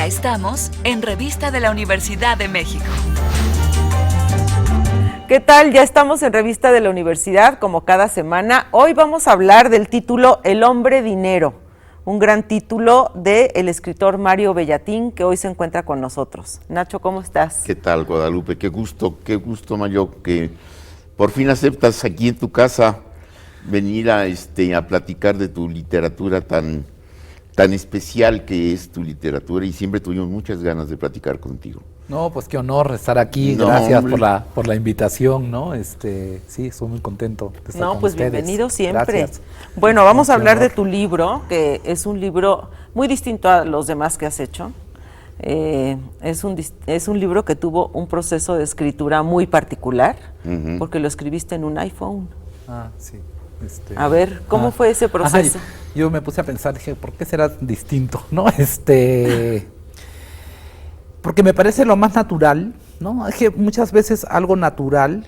Ya estamos en Revista de la Universidad de México. ¿Qué tal? Ya estamos en Revista de la Universidad, como cada semana. Hoy vamos a hablar del título El hombre dinero, un gran título del escritor Mario Bellatín, que hoy se encuentra con nosotros. Nacho, ¿cómo estás? ¿Qué tal, Guadalupe? Qué gusto, Mayo, que por fin aceptas aquí en tu casa venir a platicar de tu literatura tan especial que es tu literatura, y siempre tuvimos muchas ganas de platicar contigo. No, pues qué honor estar aquí, No, gracias hombre. por la invitación, ¿no? Sí, estoy muy contento de estar con Pues ustedes. bienvenido siempre. Gracias. Bueno, vamos a Qué hablar de honor. tu libro, que es un libro muy distinto a los demás que has hecho. Es un libro que tuvo un proceso de escritura muy particular, porque lo escribiste en un iPhone. Ah, sí. A ver, ¿cómo fue ese proceso? Yo me puse a pensar, dije, ¿por qué será distinto? ¿No? Porque me parece lo más natural, ¿no? Es que muchas veces algo natural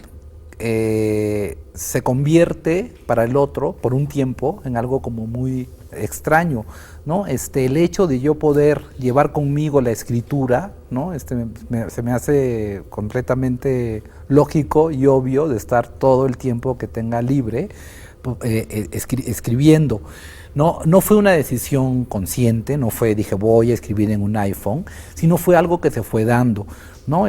se convierte para el otro por un tiempo en algo como muy extraño, ¿no? El hecho de yo poder llevar conmigo la escritura, ¿no? Se me hace completamente lógico y obvio de estar todo el tiempo que tenga libre escribiendo. No fue una decisión consciente, no fue, dije, voy a escribir en un iPhone, sino fue algo que se fue dando, ¿no?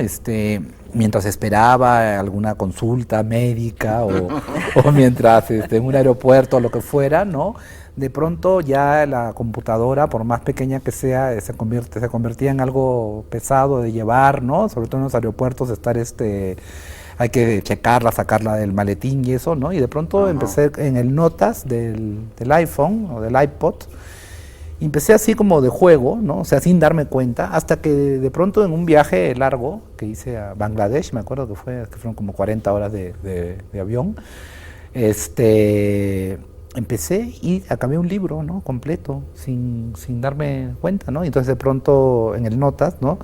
Mientras esperaba alguna consulta médica o mientras en un aeropuerto o lo que fuera, ¿no? De pronto ya la computadora, por más pequeña que sea, se convertía en algo pesado de llevar, ¿no? Sobre todo en los aeropuertos, estar hay que checarla, sacarla del maletín y eso, ¿no? Y de pronto empecé en el notas del iPhone o del iPod, y empecé así como de juego, ¿no? O sea, sin darme cuenta, hasta que de pronto en un viaje largo que hice a Bangladesh, me acuerdo que fueron como 40 horas de avión, empecé y acabé un libro, ¿no? Completo, sin darme cuenta, ¿no? Entonces de pronto en el notas, ¿no?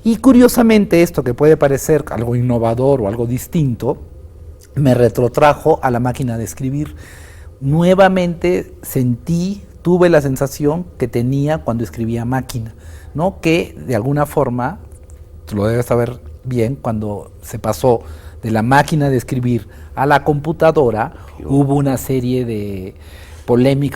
Y curiosamente esto, que puede parecer algo innovador o algo distinto, me retrotrajo a la máquina de escribir. Nuevamente tuve la sensación que tenía cuando escribía a máquina, ¿no? Que de alguna forma, tú lo debes saber bien, cuando se pasó de la máquina de escribir a la computadora, hubo una serie de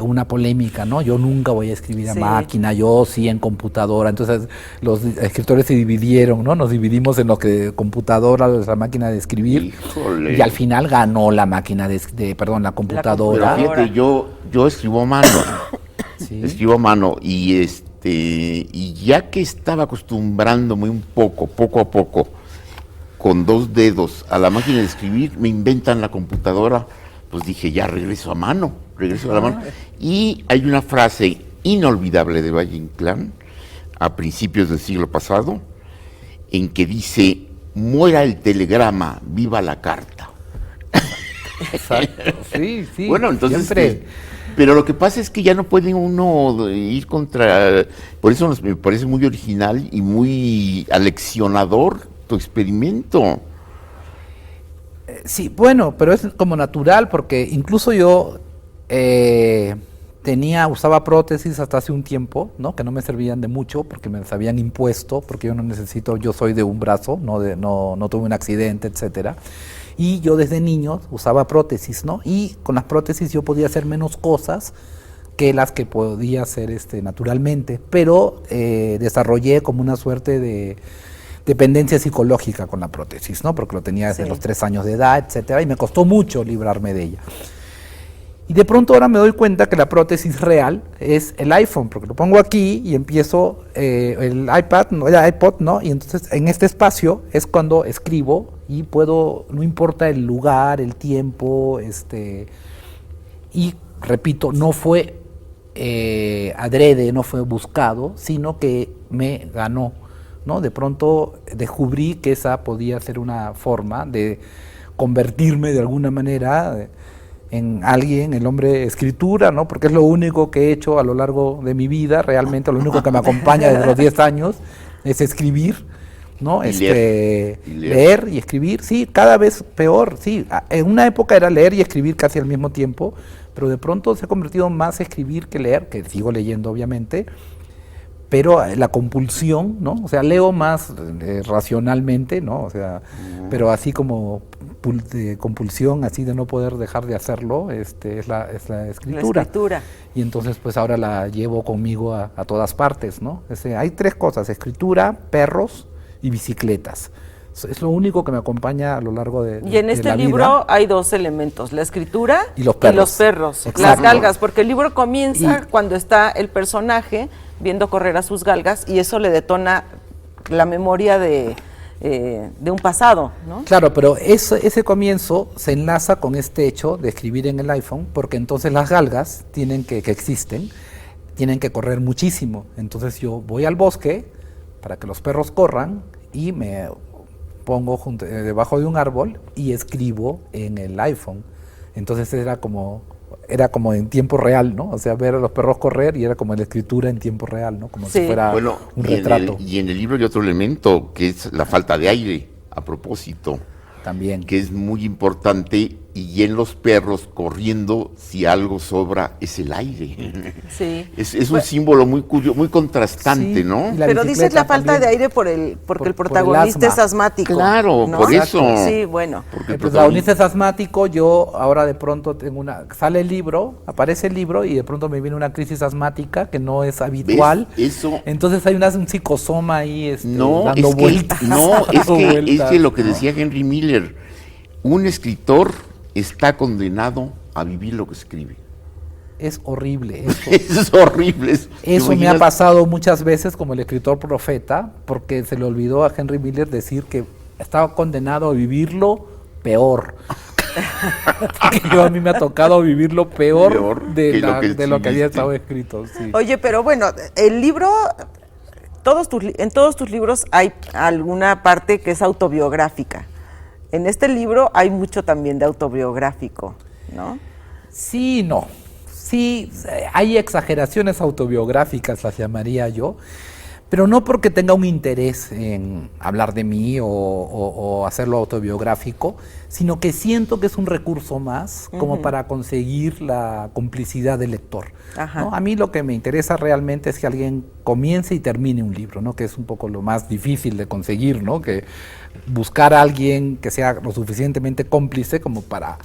una polémica, ¿no? Yo nunca voy a escribir a máquina, yo sí en computadora. Entonces los escritores se dividieron, ¿no? Nos dividimos en lo que computadora, la máquina de escribir. Híjole. Y al final ganó la máquina la computadora. Pero fíjate, yo escribo a mano. Sí. Escribo a mano y ya que estaba acostumbrándome un poco a poco, con 2 dedos a la máquina de escribir, me inventan la computadora, pues dije, ya regreso a la mano. Y hay una frase inolvidable de Valle Inclán, a principios del siglo pasado, en que dice, muera el telegrama, viva la carta. Exacto, sí. Bueno, entonces, siempre. Pero lo que pasa es que ya no puede uno ir contra, por eso me parece muy original y muy aleccionador tu experimento. Sí, bueno, pero es como natural, porque incluso yo usaba prótesis hasta hace un tiempo, ¿no? Que no me servían de mucho porque me las habían impuesto, porque yo soy de un brazo, no tuve un accidente, etcétera. Y yo desde niño usaba prótesis, ¿no? Y con las prótesis yo podía hacer menos cosas que las que podía hacer naturalmente, pero desarrollé como una suerte de dependencia psicológica con la prótesis, ¿no? Porque lo tenía desde los 3 años de edad, etcétera, y me costó mucho librarme de ella. Y de pronto ahora me doy cuenta que la prótesis real es el iPhone, porque lo pongo aquí y empiezo el iPod, ¿no? Y entonces en este espacio es cuando escribo y puedo, no importa el lugar, el tiempo, y repito, no fue adrede, no fue buscado, sino que me ganó, ¿no? De pronto descubrí que esa podía ser una forma de convertirme de alguna manera en alguien, el hombre escritura, ¿no? Porque es lo único que he hecho a lo largo de mi vida, realmente lo único que me acompaña desde los 10 años es escribir, ¿no? Leer y escribir, sí, cada vez peor, sí. En una época era leer y escribir casi al mismo tiempo, pero de pronto se ha convertido más escribir que leer, que sigo leyendo obviamente, pero la compulsión, ¿no? O sea, leo más racionalmente, ¿no? O sea, pero así como de compulsión, así de no poder dejar de hacerlo, es la escritura. La escritura. Y entonces, pues ahora la llevo conmigo a todas partes, ¿no? Hay 3 cosas: escritura, perros y bicicletas. Es lo único que me acompaña a lo largo de Y en este la libro vida. hay 2 elementos, la escritura Y los perros. las Exacto. galgas, porque el libro comienza cuando está el personaje viendo correr a sus galgas y eso le detona la memoria de un pasado, ¿no? Claro, pero ese comienzo se enlaza con este hecho de escribir en el iPhone, porque entonces las galgas que existen, tienen que correr muchísimo. Entonces yo voy al bosque para que los perros corran y me pongo debajo de un árbol y escribo en el iPhone. Entonces era como en tiempo real, ¿no? O sea, ver a los perros correr y era como la escritura en tiempo real, ¿no? Como si fuera un retrato. Y en el libro hay otro elemento, que es la falta de aire, a propósito. También. Que es muy importante, y en los perros corriendo, si algo sobra, es el aire. Sí. Es un símbolo muy muy contrastante, Sí, ¿no? y la Pero dices la falta también. de aire porque el Por el protagonista asma. es asmático. Claro, ¿no? por eso. Sí, bueno. Porque El protagonista es asmático, yo ahora de pronto sale el libro, aparece el libro y de pronto me viene una crisis asmática que no es habitual. ¿Ves? Eso. Entonces hay un psicosoma ahí No, dando es que, vueltas. Dando es vueltas. que lo que decía Henry Miller, un escritor está condenado a vivir lo que escribe. Es horrible eso. Es horrible. Eso me ha ¿Imaginas? pasado muchas veces como el escritor profeta, porque se le olvidó a Henry Miller decir que estaba condenado a vivirlo peor. Porque a mí me ha tocado vivir lo peor de lo que había estado escrito. Sí. Oye, pero bueno, el libro, en todos tus libros hay alguna parte que es autobiográfica. En este libro hay mucho también de autobiográfico, ¿no? Sí, no. Sí, hay exageraciones autobiográficas, las llamaría yo, pero no porque tenga un interés en hablar de mí o hacerlo autobiográfico, sino que siento que es un recurso más como para conseguir la complicidad del lector, ¿no? A mí lo que me interesa realmente es que alguien comience y termine un libro, ¿no? Que es un poco lo más difícil de conseguir, ¿no? Que buscar a alguien que sea lo suficientemente cómplice como para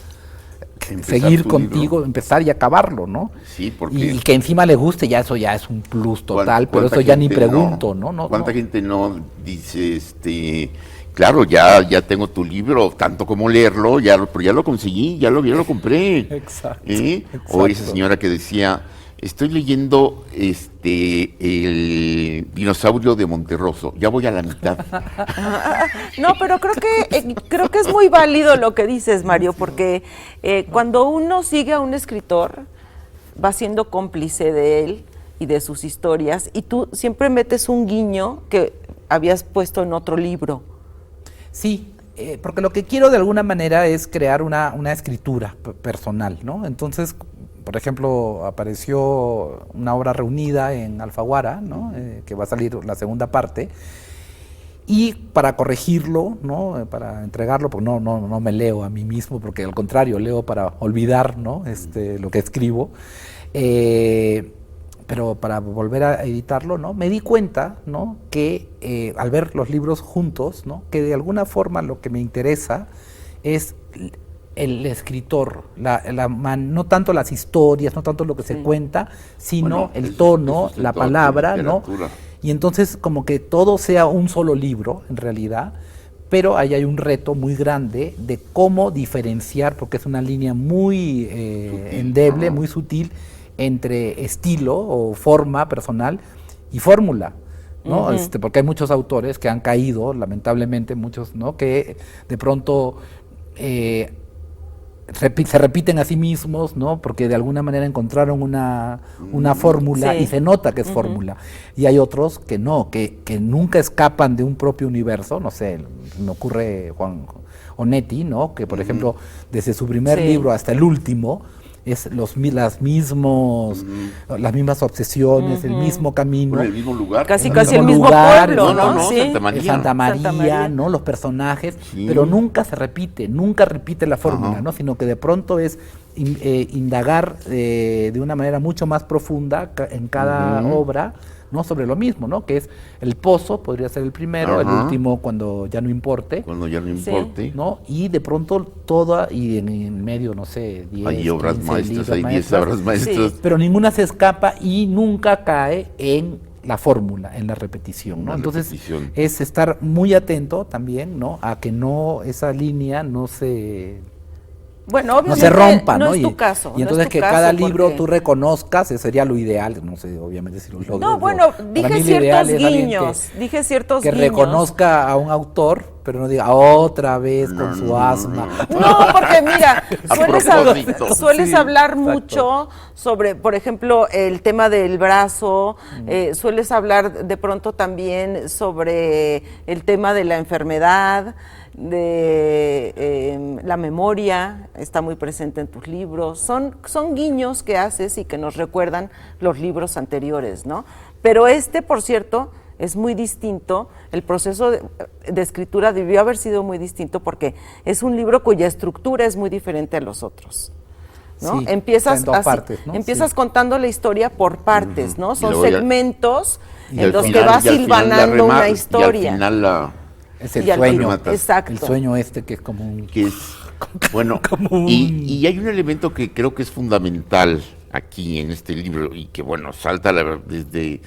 seguir contigo, empezar y acabarlo, ¿no? Sí, porque... Y que encima le guste, ya eso ya es un plus total, pero eso ya ni pregunto, ¿no? ¿Cuánta gente no dice, claro, ya tengo tu libro, tanto como leerlo, pero ya lo conseguí, ya lo compré? Exacto, O esa señora que decía, estoy leyendo el dinosaurio de Monterroso, ya voy a la mitad. No, pero creo que es muy válido lo que dices, Mario, porque cuando uno sigue a un escritor, va siendo cómplice de él y de sus historias, y tú siempre metes un guiño que habías puesto en otro libro. Sí, porque lo que quiero de alguna manera es crear una escritura personal, ¿no? Entonces, por ejemplo, apareció una obra reunida en Alfaguara, ¿no? Que va a salir la segunda parte, y para corregirlo, ¿no? Para entregarlo, porque no me leo a mí mismo, porque al contrario, leo para olvidar, ¿no? Lo que escribo, pero para volver a editarlo, ¿no? Me di cuenta, ¿no? Que al ver los libros juntos, ¿no? Que de alguna forma lo que me interesa es el escritor, no tanto las historias, no tanto lo que se cuenta, sino el tono, la palabra, ¿no? Y entonces como que todo sea un solo libro, en realidad, pero ahí hay un reto muy grande de cómo diferenciar, porque es una línea muy endeble, muy sutil, entre estilo o forma personal y fórmula, ¿no? Porque hay muchos autores que han caído, lamentablemente, muchos, ¿no? Que de pronto se repiten a sí mismos, ¿no? Porque de alguna manera encontraron una fórmula y se nota que es fórmula. Y hay otros que no, que nunca escapan de un propio universo, no sé, me ocurre Juan Onetti, ¿no? Que por ejemplo, desde su primer libro hasta el último, es las mismas obsesiones, el mismo camino. Por el mismo lugar. Casi el el mismo lugar, pueblo, ¿no? No, Sí. Santa María. ¿no? Los personajes, pero nunca repite la fórmula, ¿no? Sino que de pronto es indagar de una manera mucho más profunda en cada obra, ¿no? Sobre lo mismo, ¿no? Que es el pozo, podría ser el primero, el último cuando ya no importe. Cuando ya no importe. ¿No? Y de pronto toda, y en medio, no sé, 10, Hay obras 15 maestras, libros hay 10 maestras, obras maestras. pero ninguna se escapa y nunca cae en la fórmula, en la repetición, ¿no? La Entonces repetición. es estar muy atento también, ¿no? A que no, esa línea no se... Bueno, no obviamente se rompa, ¿no? es tu caso. Y no entonces es tu que caso cada libro porque- tú reconozcas, eso sería lo ideal, no sé, obviamente si lo logro. No, bueno, Para dije mí lo ciertos ideal es alguien guiños, dije ciertos que guiños. reconozca a un autor, pero no diga otra vez con su asma. No, porque mira, propósito. sueles Sí, hablar exacto. mucho sobre, por ejemplo, el tema del brazo, sueles hablar de pronto también sobre el tema de la enfermedad, de la memoria, está muy presente en tus libros. Son guiños que haces y que nos recuerdan los libros anteriores, ¿no? Pero por cierto, es muy distinto, el proceso de escritura debió haber sido muy distinto porque es un libro cuya estructura es muy diferente a los otros, ¿no? Sí, empiezas está en dos partes, ¿no? empiezas Sí. contando la historia por partes, ¿no? Y Son luego ya- segmentos Y en al los que final- vas y al final la hilvanando una Y historia. al final Es el Y al sueño, final- Exacto. el sueño que es como un... que es bueno, y hay un elemento que creo que es fundamental aquí en este libro y que bueno, salta desde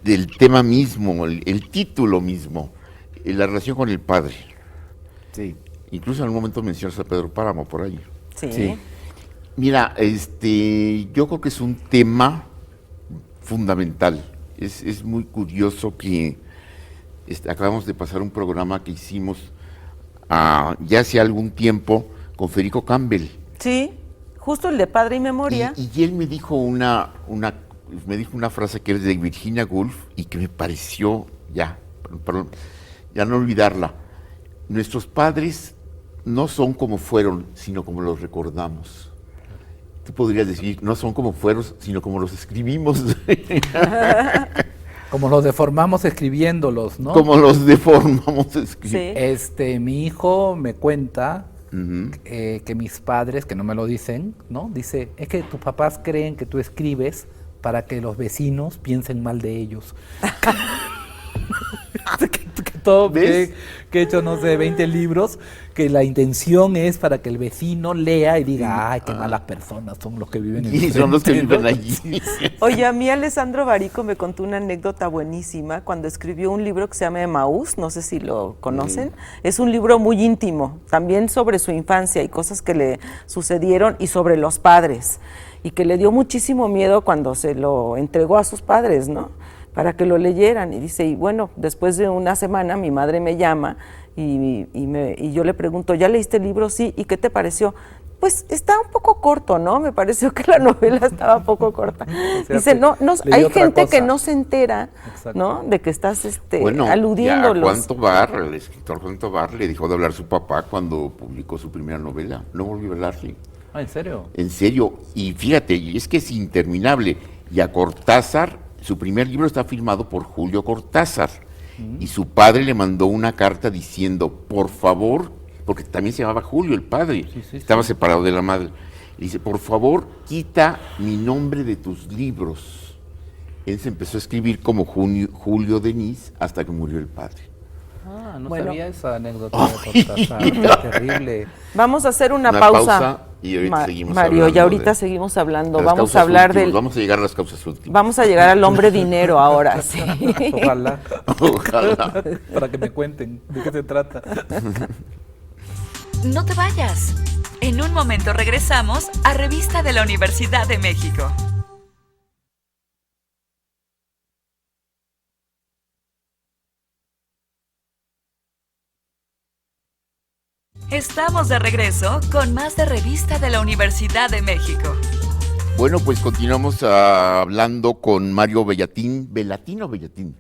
del tema mismo, el título mismo, la relación con el padre. Sí. Incluso en un momento mencionas a Pedro Páramo por ahí. Sí. Sí. Mira, yo creo que es un tema fundamental. Es muy curioso que acabamos de pasar un programa que hicimos ya hace algún tiempo con Federico Campbell. Sí, justo el de Padre y Memoria. Y él me dijo una frase que es de Virginia Woolf y que me pareció, ya no olvidarla. Nuestros padres no son como fueron, sino como los recordamos. Tú podrías decir, no son como fueron, sino como los escribimos. Como los deformamos escribiéndolos, ¿no? Como los deformamos escribiendo. Sí. Mi hijo me cuenta Ujú. que mis padres, que no me lo dicen, ¿no? Dice, es que tus papás creen que tú escribes para que los vecinos piensen mal de ellos. que todo, ¿Ves? que he hecho, no sé, 20 libros, que la intención es para que el vecino lea y diga, ay, qué malas personas son los que viven en Y son los que enfrente", viven ¿no? allí. Oye, a mí Alessandro Barico me contó una anécdota buenísima cuando escribió un libro que se llama Emaús, no sé si lo conocen. Es un libro muy íntimo, también sobre su infancia y cosas que le sucedieron y sobre los padres. Y que le dio muchísimo miedo cuando se lo entregó a sus padres, ¿no? Para que lo leyeran. Y dice, y bueno, después de una semana mi madre me llama y yo le pregunto, ¿ya leíste el libro? Sí, ¿y qué te pareció? Pues está un poco corto, ¿no? Me pareció que la novela estaba un poco corta. O sea, Dice, no, leí hay otra gente que cosa. no se entera, Exacto. ¿no? De que estás Bueno, aludiéndolos. ya Juan Tobar, el escritor Juan Tobar, le dejó de hablar a su papá cuando publicó su primera novela. No volvió a hablarle. Ah, ¿en serio? En serio. Y fíjate, y es que es interminable. Y a Cortázar, su primer libro está firmado por Julio Cortázar. Y su padre le mandó una carta diciendo, por favor, porque también se llamaba Julio, el padre, Sí, estaba separado de la madre. Le dice, por favor, quita mi nombre de tus libros. Él se empezó a escribir como Julio Denis hasta que murió el padre. Ah, no Bueno. sabía esa anécdota de Cortázar. Qué terrible. Vamos a hacer una Una pausa. pausa y ahorita seguimos Mario, hablando ya ahorita de seguimos hablando. Las Vamos causas a hablar últimas, del... Vamos a llegar a las causas últimas. Vamos a llegar al hombre dinero ahora, sí. Ojalá. Ojalá. Para que me cuenten de qué se trata. No te vayas. En un momento regresamos a Revista de la Universidad de México. Estamos de regreso con más de Revista de la Universidad de México. Bueno, pues continuamos hablando con Mario Bellatín. ¿Bellatín o Bellatín?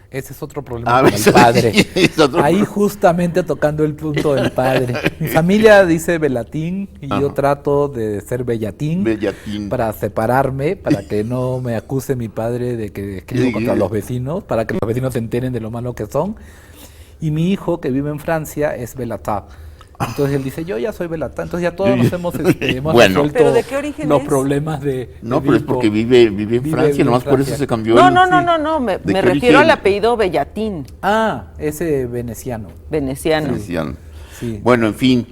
Ese es otro problema Ah, con el eso padre. sí, es otro Ahí problema. justamente tocando el punto del padre. Mi familia dice Bellatín y yo Ajá. trato de ser Bellatín Bellatín. para separarme, para que no me acuse mi padre de que escribo Sí. contra los vecinos, para que los vecinos se enteren de lo malo que son. Y mi hijo, que vive en Francia, es Bellatar. Entonces él dice, yo ya soy Belatán. Entonces ya todos nos hemos Bueno. resuelto ¿Pero de qué origen los es? problemas de No, pero es Edipo. porque vive en Francia, nomás por eso se cambió. No, me ¿De qué refiero al origen? apellido Bellatín, Ah, ese veneciano. veneciano. Decían. Sí. Bueno, en fin,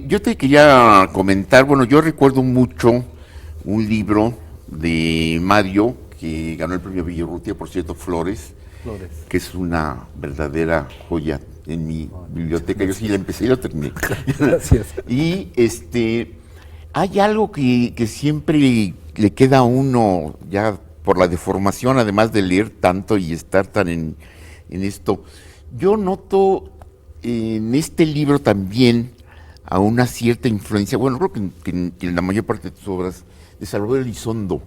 yo te quería comentar, bueno, yo recuerdo mucho un libro de Mario, que ganó el premio Villarrutia, por cierto, Flores, que es una verdadera joya en mi biblioteca. Yo sí la empecé y la terminé. Gracias. Y hay algo que siempre le queda a uno, ya por la deformación, además de leer tanto y estar tan en esto. Yo noto en este libro también a una cierta influencia, bueno, creo que en la mayor parte de tus obras, de Salvador Elizondo.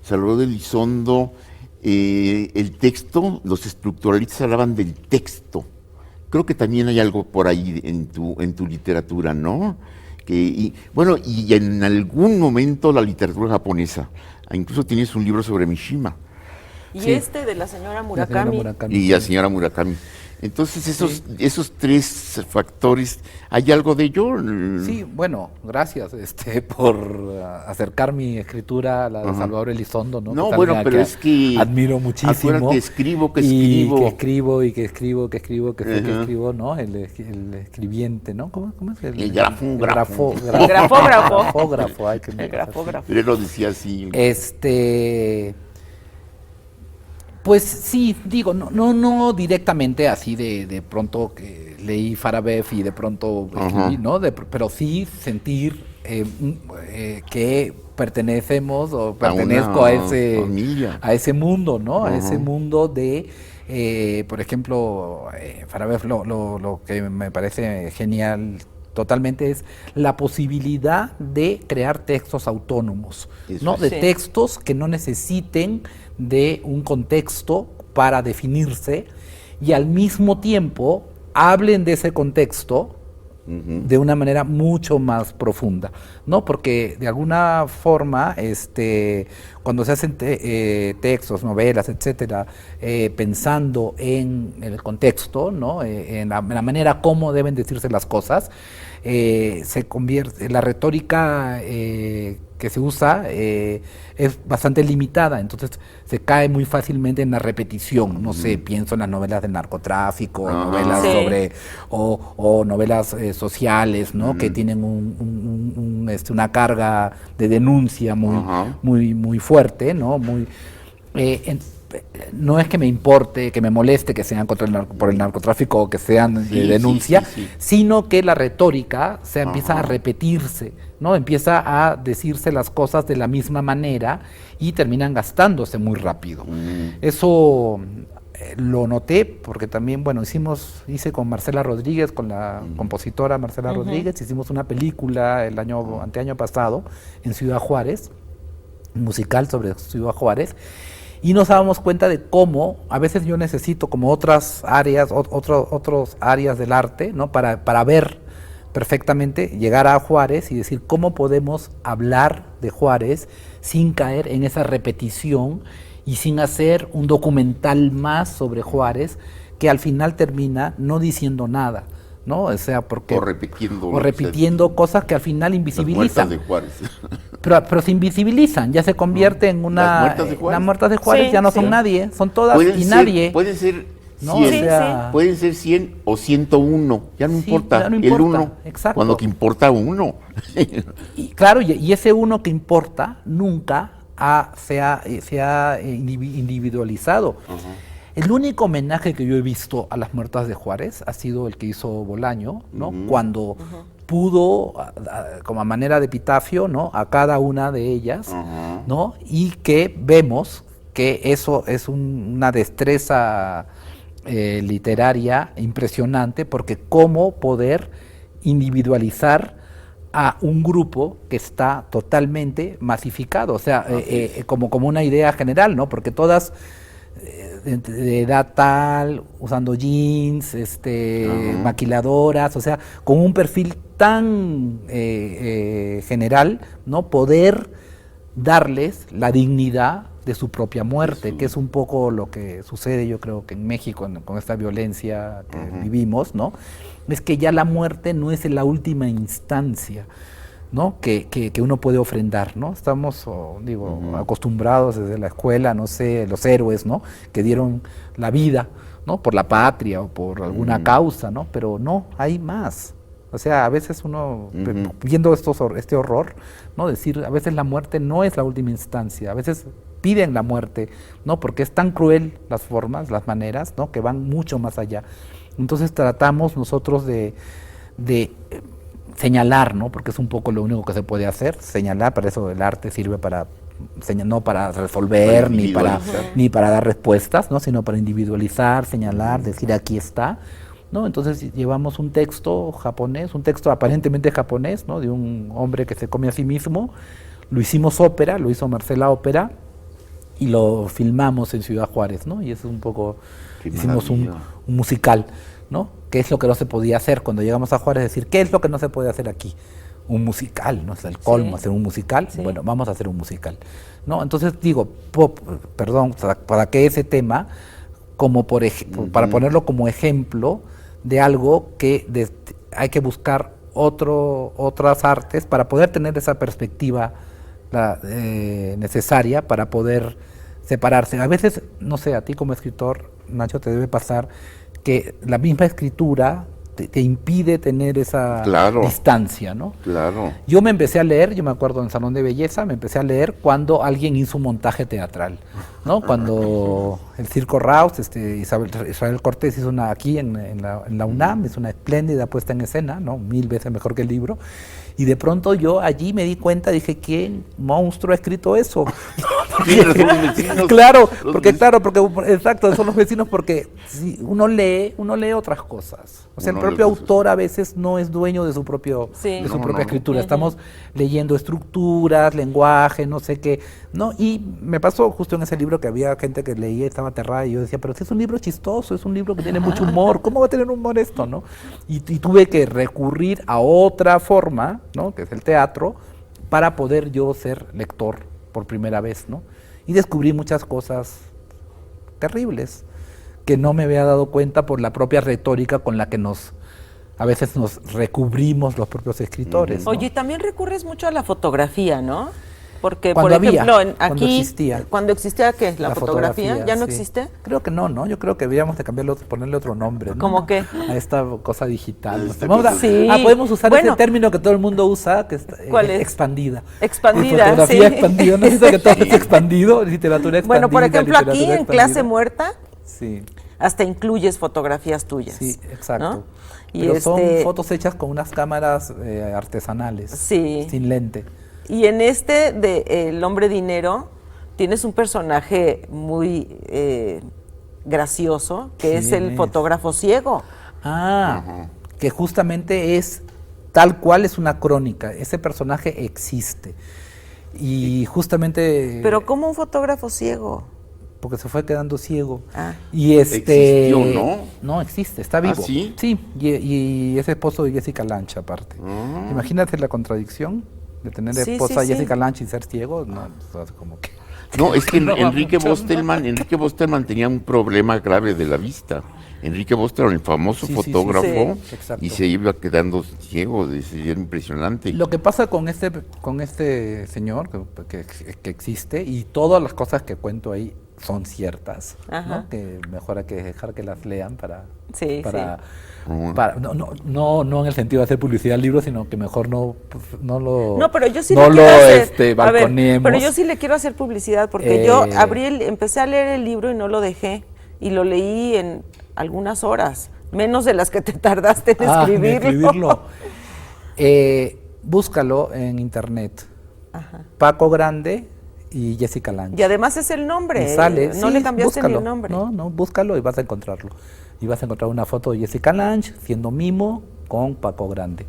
Salvador Elizondo, el texto, los estructuralistas hablaban del texto. Creo que también hay algo por ahí en tu literatura, ¿no? Y en algún momento la literatura japonesa. Incluso tienes un libro sobre Mishima Y Sí. de la señora Murakami. y la señora Murakami. Entonces, esos tres factores, ¿hay algo de ello? Sí, bueno, gracias por acercar mi escritura a la de Ajá. Salvador Elizondo, ¿no? No, Que bueno, también pero es que admiro muchísimo. acuérdate, escribo, que y escribo. que escribo, y que escribo, que escribo, que sé que Ajá. escribo, ¿no? El escribiente, ¿no? ¿Cómo es? El grafógrafo. Grafógrafo, ay, que me- El grafógrafo. Pero él lo decía así. Pues sí, digo, no directamente así de pronto que leí Farabev y de pronto escribí, Ajá. ¿no? Pero sí sentir que pertenecemos o pertenezco a una ese familia. a ese mundo, ¿no? A Ajá. ese mundo de, por ejemplo, Farabev lo que me parece genial totalmente es la posibilidad de crear textos autónomos, Eso ¿no? es. De Sí. textos que no necesiten de un contexto para definirse y al mismo tiempo hablen de ese contexto de una manera mucho más profunda, ¿no? Porque de alguna forma, cuando se hacen textos, novelas, etcétera, pensando en el contexto, ¿no? En la manera como deben decirse las cosas, se convierte, la retórica que se usa es bastante limitada, entonces se cae muy fácilmente en la repetición. No sé, pienso en las novelas del narcotráfico, Ajá. novelas Sí. sobre o novelas sociales, ¿no? Que tienen una carga de denuncia Ajá. muy fuerte, ¿no? No es que me importe, que me moleste que sean por el narcotráfico o que sean Sí, de sí, denuncia, sí, sí. sino que la retórica empieza a Ajá. repetirse, ¿no? Empieza a decirse las cosas de la misma manera y terminan gastándose muy rápido. Eso lo noté porque también, bueno, hice con Marcela Rodríguez, con la compositora Marcela Rodríguez, hicimos una película anteaño pasado en Ciudad Juárez, un musical sobre Ciudad Juárez, y nos dábamos cuenta de cómo a veces yo necesito como otras áreas, otros áreas del arte, ¿no? Para ver perfectamente, llegar a Juárez y decir cómo podemos hablar de Juárez sin caer en esa repetición y sin hacer un documental más sobre Juárez que al final termina no diciendo nada, ¿no? O sea, porque O repitiendo. o repitiendo cosas que al final Las invisibilizan. muertas de Juárez. Pero se invisibilizan, ya se convierte en una... Las muertas de Juárez. Las muertas de Juárez Sí, ya no sí. son nadie, son todas Pueden y ser- nadie. Pueden ser ¿no? 100, Sí, pueden ser 100 o 101, ya no Sí, importa, ya no el importa, uno, exacto. cuando que importa uno. Y claro, y ese uno que importa nunca se ha individualizado. El único homenaje que yo he visto a las muertas de Juárez ha sido el que hizo Bolaño, ¿no? Cuando pudo, como a manera de epitafio, ¿no? A cada una de ellas, Ajá. ¿no? Y que vemos que eso es una destreza literaria impresionante, porque cómo poder individualizar a un grupo que está totalmente masificado, o sea, como una idea general, ¿no? Porque todas de edad tal, usando jeans, maquiladoras, o sea, con un perfil tan general, ¿no? Poder darles la dignidad de su propia muerte, que es un poco lo que sucede, yo creo que en México, con esta violencia que vivimos, ¿no? Es que ya la muerte no es la última instancia, ¿no? que uno puede ofrendar, ¿no? Estamos, acostumbrados desde la escuela, no sé, los héroes, ¿no? Que dieron la vida, ¿no? Por la patria o por alguna causa, ¿no? Pero no, hay más. O sea, a veces uno, viendo este horror, ¿no? Decir, a veces la muerte no es la última instancia, a veces piden la muerte, ¿no? Porque es tan cruel las formas, las maneras, ¿no? Que van mucho más allá. Entonces tratamos nosotros de señalar, ¿no? Porque es un poco lo único que se puede hacer, señalar. Para eso el arte sirve para no para resolver ni para dar respuestas, ¿no? Sino para individualizar, señalar, decir aquí está, ¿no? Entonces llevamos un texto japonés, un texto aparentemente japonés, ¿no? De un hombre que se come a sí mismo. Lo hicimos ópera, lo hizo Marcela Ópera y lo filmamos en Ciudad Juárez, ¿no? Y eso es un poco, hicimos un musical, ¿no? ¿Qué es lo que no se podía hacer cuando llegamos a Juárez? Decir, ¿qué es lo que no se puede hacer aquí? Un musical, ¿no? Es el colmo, hacer un musical. Sí. Bueno, vamos a hacer un musical, ¿no? Entonces digo, para que ese tema, como para ponerlo como ejemplo de algo que hay que buscar otras artes para poder tener esa perspectiva necesaria para poder separarse. A veces, no sé, a ti como escritor, Nacho, te debe pasar que la misma escritura te impide tener esa distancia, ¿no? Claro. Yo me empecé a leer, yo me acuerdo en Salón de Belleza, me empecé a leer cuando alguien hizo un montaje teatral, ¿no? Cuando el Circo Raus, Israel Cortés hizo una aquí en la UNAM, es una espléndida puesta en escena, ¿no? 1000 veces mejor que el libro. Y de pronto yo allí me di cuenta, dije, ¿qué monstruo ha escrito eso? Sí, pero son los vecinos. Exacto, son los vecinos, porque si uno lee otras cosas. O sea, el propio autor a veces no es dueño de su propia escritura. Estamos leyendo estructuras, lenguaje, no sé qué, ¿no? Y me pasó justo en ese libro que había gente que leía y estaba aterrada, y yo decía, pero si es un libro chistoso, es un libro que tiene mucho humor, ¿cómo va a tener humor esto, no? Y tuve que recurrir a otra forma, ¿no? Que es el teatro, para poder yo ser lector por primera vez, ¿no? Y descubrí muchas cosas terribles que no me había dado cuenta por la propia retórica con la que a veces nos recubrimos los propios escritores, ¿no? Oye, también recurres mucho a la fotografía, ¿no? Porque, cuando por ejemplo, cuando existía. Cuando existía, ¿qué? ¿La fotografía? ¿Ya no existe? Creo que no, yo creo que deberíamos de ponerle otro nombre, ¿no? ¿Cómo qué? A esta cosa digital. Podemos usar ese término que todo el mundo usa, que es, ¿cuál es? Expandida. Expandida, fotografía expandida, no necesito que todo esté expandido, literatura expandida. Bueno, por ejemplo, aquí en Clase Muerta, sí, hasta incluyes fotografías tuyas. Sí, exacto. ¿no? Pero son fotos hechas con unas cámaras artesanales, sin lente. Y en de El Hombre Dinero tienes un personaje muy gracioso, que es el fotógrafo ciego. Que justamente es tal cual, es una crónica. Ese personaje existe. Y justamente... ¿Pero cómo un fotógrafo ciego? Porque se fue quedando ciego. Y existió, ¿no? No existe, está vivo. ¿Sí? Sí, y es esposo de Jessica Lange, aparte. Imagínate la contradicción de tener esposa a Jessica Lange y ser ciego. No, como que... No, es que Enrique Bosterman tenía un problema grave de la vista. Enrique Bosterman, el famoso fotógrafo, y se iba quedando ciego, era impresionante. Lo que pasa con este señor que existe, y todas las cosas que cuento ahí son ciertas, ¿no? Que mejor hay que dejar que las lean para no en el sentido de hacer publicidad al libro, sino que mejor no lo... No, pero yo sí le quiero hacer, balconeemos. Pero yo sí le quiero hacer publicidad, porque yo empecé a leer el libro y no lo dejé, y lo leí en algunas horas, menos de las que te tardaste en escribirlo. Búscalo en internet. Paco Grande y Jessica Lange. Y además es el nombre, sale, no le cambiaste ni el nombre. No, búscalo y vas a encontrarlo. Y vas a encontrar una foto de Jessica Lange siendo mimo con Paco Grande.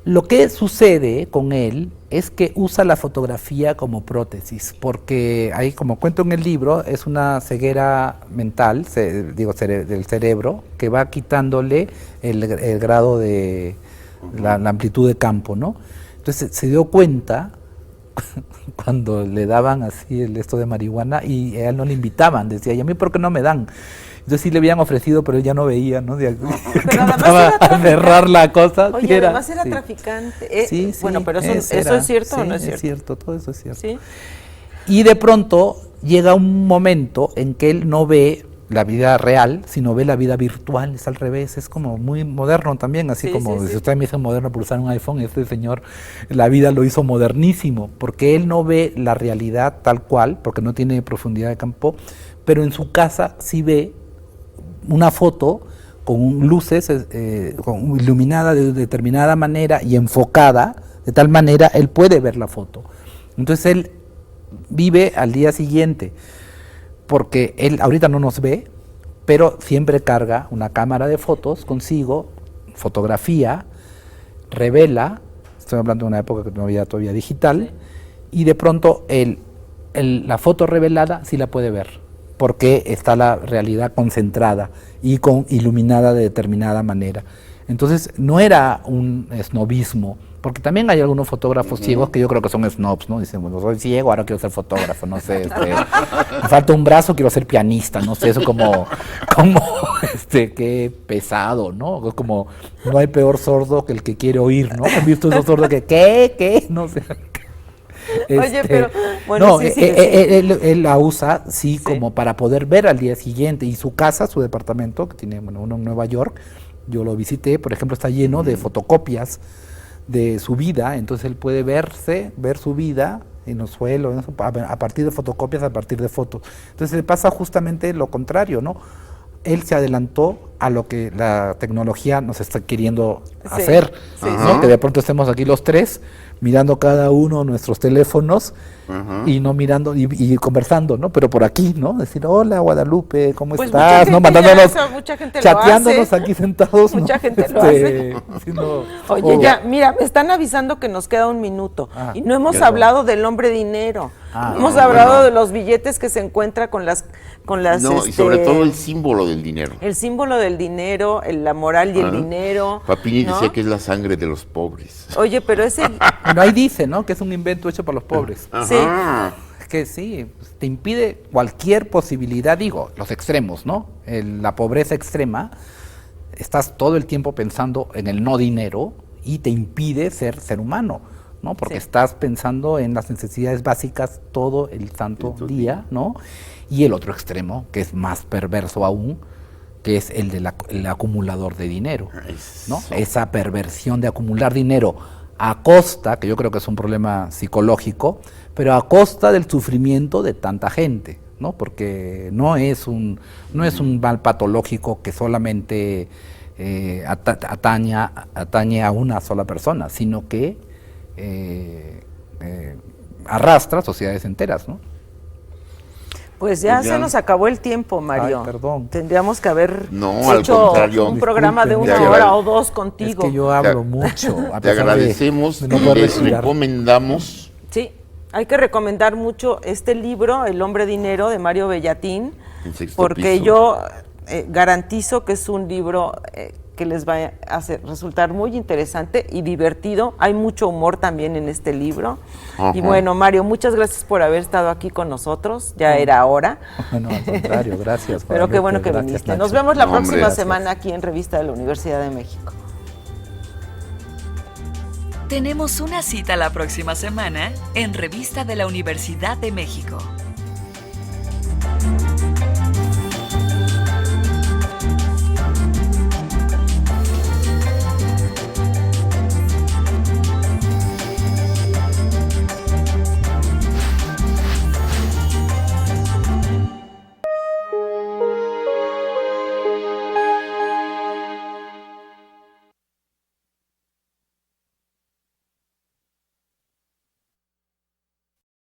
Lo que sucede con él es que usa la fotografía como prótesis, porque ahí, como cuento en el libro, es una ceguera mental, del cerebro, que va quitándole el grado de la amplitud de campo, ¿no? Entonces se dio cuenta cuando le daban así esto de marihuana y a él no le invitaban, decía, ¿y a mí por qué no me dan? Entonces sí le habían ofrecido, pero él ya no veía, ¿no? Pero además Estaba era a cerrar la cosa. Oye, y además era sí. traficante. Sí, bueno, pero ¿eso era. es cierto Sí, o no es cierto? Es cierto, todo eso es cierto. Sí. Y de pronto llega un momento en que él no ve la vida real, sino ve la vida virtual, es al revés, es como muy moderno también, así Sí, como sí, si sí. usted me dice moderno por usar un iPhone, este señor la vida lo hizo modernísimo, porque él no ve la realidad tal cual, porque no tiene profundidad de campo, pero en su casa sí ve una foto con luces iluminada de determinada manera y enfocada, de tal manera él puede ver la foto. Entonces él vive al día siguiente, porque él ahorita no nos ve, pero siempre carga una cámara de fotos consigo, fotografía, revela, estoy hablando de una época que no había todavía digital, y de pronto la foto revelada sí la puede ver, porque está la realidad concentrada y iluminada de determinada manera. Entonces no era un snobismo, porque también hay algunos fotógrafos ciegos que yo creo que son snobs, ¿no? Dicen, bueno, soy ciego, ahora quiero ser fotógrafo, no sé, me falta un brazo, quiero ser pianista, no sé, eso como qué pesado, ¿no? Es como, no hay peor sordo que el que quiere oír, ¿no? ¿Han visto esos sordos que, qué? No sé. Oye, pero, bueno, no, sí. él la usa, sí, como para poder ver al día siguiente, y su casa, su departamento, que tiene, bueno, uno en Nueva York, yo lo visité, por ejemplo, está lleno de fotocopias de su vida, entonces él puede ver su vida en los suelos, a partir de fotocopias, a partir de fotos. Entonces le pasa justamente lo contrario, ¿no? Él se adelantó a lo que la tecnología nos está queriendo hacer, ¿no? Que de pronto estemos aquí los tres mirando cada uno nuestros teléfonos y no mirando y conversando, ¿no? Pero por aquí, ¿no? Decir, hola Guadalupe, ¿cómo Pues estás? ¿No? Mandándonos, chateándonos aquí sentados. Mucha gente lo hace. Oye, ya, mira, me están avisando que nos queda un minuto y no hemos hablado del hombre dinero. Hemos hablado de los billetes que se encuentra con las no, y sobre todo el símbolo del dinero. El símbolo del dinero, la moral y el dinero. Papini ¿no? decía que es la sangre de los pobres. Oye, pero ese... Bueno, ahí dice, ¿no? Que es un invento hecho para los pobres. Sí. Es que sí, te impide cualquier posibilidad, digo, los extremos, ¿no? La pobreza extrema, estás todo el tiempo pensando en el no dinero y te impide ser humano, ¿no? Porque estás pensando en las necesidades básicas todo el santo día, ¿no? Y el otro extremo, que es más perverso aún, que es el acumulador de dinero, ¿no? Esa perversión de acumular dinero a costa, que yo creo que es un problema psicológico, pero a costa del sufrimiento de tanta gente, ¿no? Porque no es un mal patológico que solamente atañe a una sola persona, sino que arrastra sociedades enteras, ¿no? Pues ya se nos acabó el tiempo, Mario. Ay, perdón. Tendríamos que haber al hecho contrario. un programa de Disculpen, una hora o dos contigo. Es que yo hablo mucho. Te agradecemos de no y poder les respirar. recomendamos. Sí, hay que recomendar mucho este libro, El hombre dinero, de Mario Bellatín, En Sexto porque Piso. yo garantizo que es un libro que les va a resultar muy interesante y divertido. Hay mucho humor también en este libro. Y bueno, Mario, muchas gracias por haber estado aquí con nosotros. Ya era hora. No, al contrario, gracias. Pero qué bueno que Gracias, viniste. Nacho. Nos vemos la No, hombre, próxima gracias. semana aquí en Revista de la Universidad de México. Tenemos una cita la próxima semana en Revista de la Universidad de México.